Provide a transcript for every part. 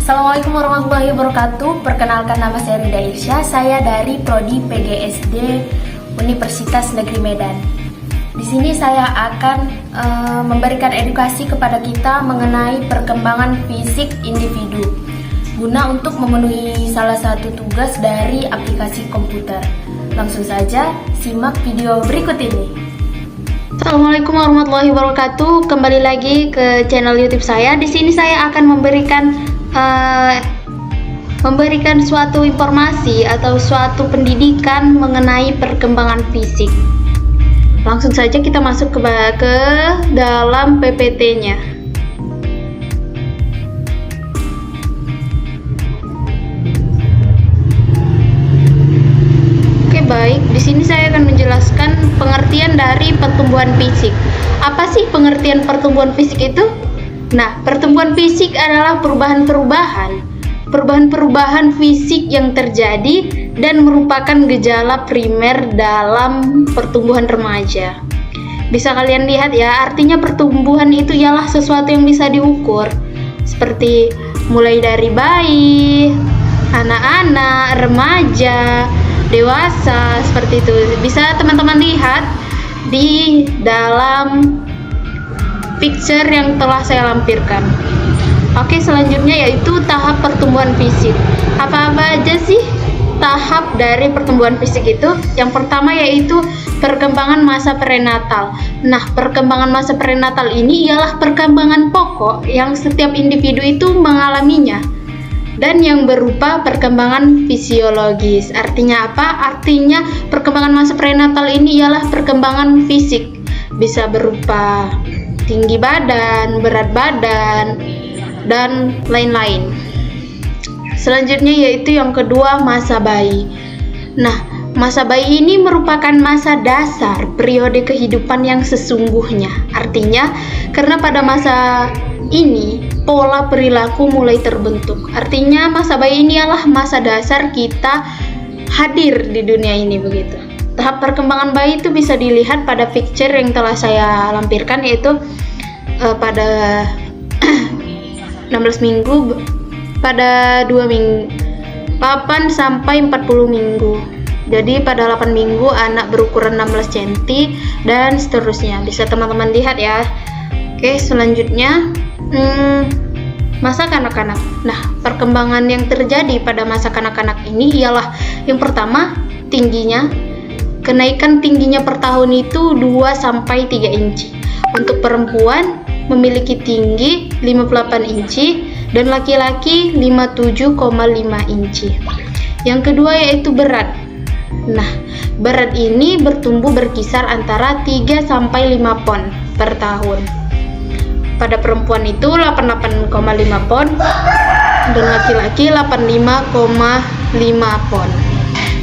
Assalamualaikum warahmatullahi wabarakatuh. Perkenalkan, nama saya Rida Irsya. Saya dari Prodi PGSD Universitas Negeri Medan. Di sini saya akan memberikan edukasi kepada kita mengenai perkembangan fisik individu guna untuk memenuhi salah satu tugas dari aplikasi komputer. Langsung saja simak video berikut ini. Assalamualaikum warahmatullahi wabarakatuh. Kembali lagi ke channel YouTube saya. Di sini saya akan memberikan suatu informasi atau suatu pendidikan mengenai perkembangan fisik. Langsung saja kita masuk ke dalam PPT-nya. Baik, di sini saya akan menjelaskan pengertian dari pertumbuhan fisik. Apa sih pengertian pertumbuhan fisik itu? Nah, pertumbuhan fisik adalah perubahan fisik yang terjadi dan merupakan gejala primer dalam pertumbuhan remaja. Bisa kalian lihat ya, artinya pertumbuhan itu ialah sesuatu yang bisa diukur, seperti mulai dari bayi, anak-anak, remaja, dewasa, seperti itu. Bisa teman-teman lihat di dalam picture yang telah saya lampirkan. Oke, selanjutnya yaitu tahap pertumbuhan fisik. Apa-apa aja sih tahap dari pertumbuhan fisik itu? Yang pertama yaitu perkembangan masa prenatal. Nah, perkembangan masa prenatal ini ialah perkembangan pokok yang setiap individu itu mengalaminya, dan yang berupa perkembangan fisiologis. Artinya apa? Artinya perkembangan masa prenatal ini ialah perkembangan fisik, bisa berupa tinggi badan, berat badan, dan lain-lain. Selanjutnya yaitu yang kedua, masa bayi. Nah, masa bayi ini merupakan masa dasar periode kehidupan yang sesungguhnya. Artinya, karena pada masa ini pola perilaku mulai terbentuk. Artinya masa bayi ini adalah masa dasar kita hadir di dunia ini, begitu. Tahap perkembangan bayi itu bisa dilihat pada picture yang telah saya lampirkan, yaitu pada 16 minggu, pada 2 minggu, 8 sampai 40 minggu. Jadi pada 8 minggu anak berukuran 16 cm dan seterusnya. Bisa teman-teman lihat ya. Oke, selanjutnya masa kanak-kanak. Nah, perkembangan yang terjadi pada masa kanak-kanak ini ialah yang pertama, tingginya. Kenaikan tingginya per tahun itu 2-3 inci. Untuk perempuan memiliki tinggi 58 inci dan laki-laki 57,5 inci. Yang kedua yaitu berat. Nah, berat ini bertumbuh berkisar antara 3-5 pon per tahun. Pada perempuan itu 88,5 pon dan laki-laki 85,5 pon.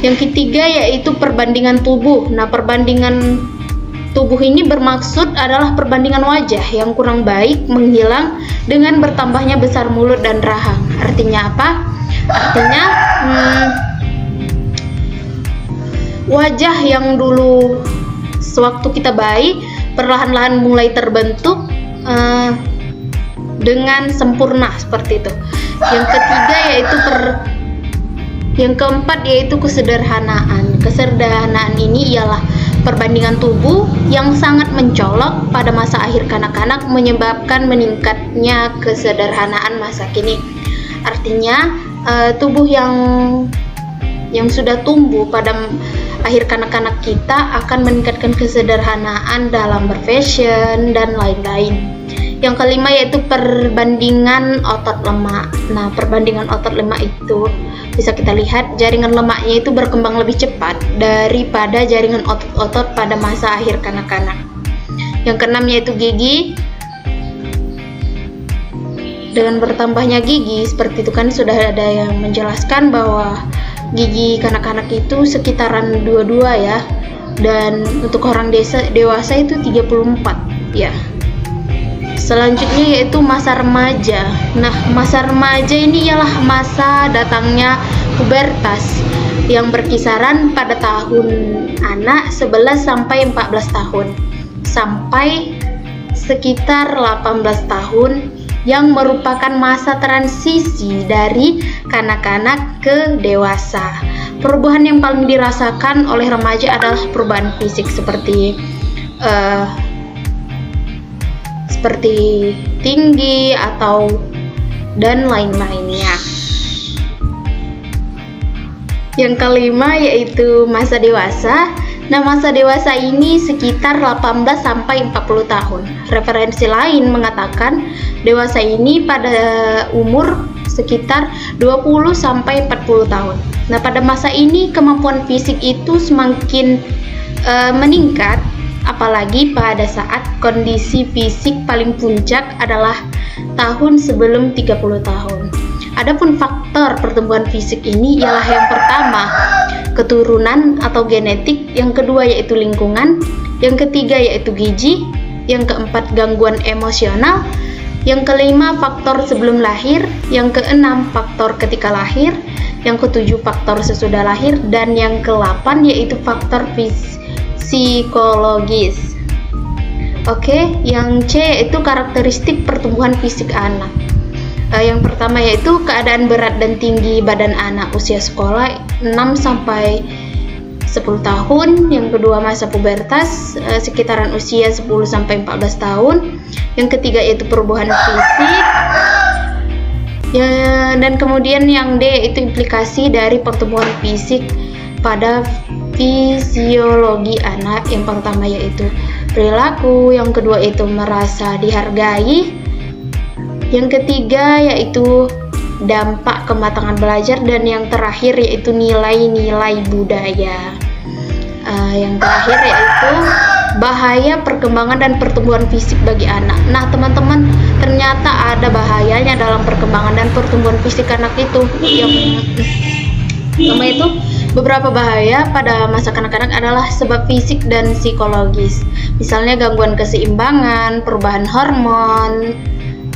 Yang ketiga yaitu perbandingan tubuh. Nah, perbandingan tubuh ini bermaksud adalah perbandingan wajah yang kurang baik menghilang dengan bertambahnya besar mulut dan rahang. Artinya apa? Artinya wajah yang dulu sewaktu kita bayi perlahan-lahan mulai terbentuk dengan sempurna, seperti itu. Yang keempat yaitu kesederhanaan. Kesederhanaan ini ialah perbandingan tubuh yang sangat mencolok pada masa akhir kanak-kanak menyebabkan meningkatnya kesederhanaan masa kini. Artinya tubuh yang sudah tumbuh pada akhir kanak-kanak kita akan meningkatkan kesederhanaan dalam berfashion dan lain-lain. Yang kelima yaitu perbandingan otot lemak. Nah, perbandingan otot lemak itu bisa kita lihat jaringan lemaknya itu berkembang lebih cepat daripada jaringan otot-otot pada masa akhir kanak-kanak. Yang keenam yaitu gigi. Dengan bertambahnya gigi, seperti itu kan sudah ada yang menjelaskan bahwa gigi kanak-kanak itu sekitaran 22 ya. Dan untuk orang dewasa itu 34 ya. Selanjutnya yaitu masa remaja. Nah, masa remaja ini ialah masa datangnya pubertas yang berkisaran pada tahun anak 11 sampai 14 tahun sampai sekitar 18 tahun yang merupakan masa transisi dari kanak-kanak ke dewasa. Perubahan yang paling dirasakan oleh remaja adalah perubahan fisik seperti tinggi atau dan lain-lainnya. Yang kelima yaitu masa dewasa. Nah, masa dewasa ini sekitar 18 sampai 40 tahun. Referensi lain mengatakan dewasa ini pada umur sekitar 20 sampai 40 tahun. Nah, pada masa ini kemampuan fisik itu semakin meningkat, apalagi pada saat kondisi fisik paling puncak adalah tahun sebelum 30 tahun. Adapun faktor pertumbuhan fisik ini ialah yang pertama, keturunan atau genetik, yang kedua yaitu lingkungan, yang ketiga yaitu gizi, yang keempat gangguan emosional, yang kelima faktor sebelum lahir, yang keenam faktor ketika lahir, yang ketujuh faktor sesudah lahir, dan yang ke-8 yaitu faktor psikologis. Oke, yang C yaitu karakteristik pertumbuhan fisik anak. Yang pertama yaitu keadaan berat dan tinggi badan anak usia sekolah 6 sampai 10 tahun. Yang kedua masa pubertas sekitaran usia 10 sampai 14 tahun. Yang ketiga yaitu perubahan fisik. Dan kemudian yang D yaitu implikasi dari pertumbuhan fisik pada fisiologi anak. Yang pertama yaitu perilaku, yang kedua yaitu merasa dihargai, yang ketiga yaitu dampak kematangan belajar, dan yang terakhir yaitu nilai-nilai budaya. Yang terakhir yaitu bahaya perkembangan dan pertumbuhan fisik bagi anak. Nah, teman-teman, ternyata ada bahayanya dalam perkembangan dan pertumbuhan fisik anak itu. Yang pertama itu, beberapa bahaya pada masa kanak-kanak adalah sebab fisik dan psikologis. Misalnya gangguan keseimbangan, perubahan hormon.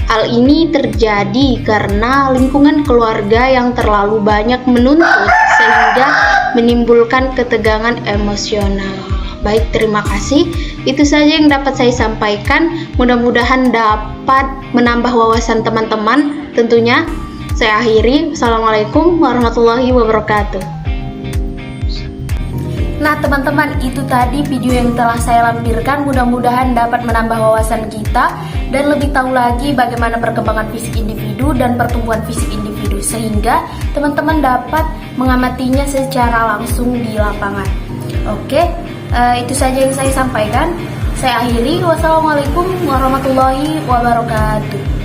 Hal ini terjadi karena lingkungan keluarga yang terlalu banyak menuntut sehingga menimbulkan ketegangan emosional. Baik, terima kasih. Itu saja yang dapat saya sampaikan. Mudah-mudahan dapat menambah wawasan teman-teman. Tentunya saya akhiri. Wassalamualaikum warahmatullahi wabarakatuh. Nah, teman-teman, itu tadi video yang telah saya lampirkan. Mudah-mudahan dapat menambah wawasan kita dan lebih tahu lagi bagaimana perkembangan fisik individu dan pertumbuhan fisik individu, sehingga teman-teman dapat mengamatinya secara langsung di lapangan. Oke, itu saja yang saya sampaikan. Saya akhiri. Wassalamualaikum warahmatullahi wabarakatuh.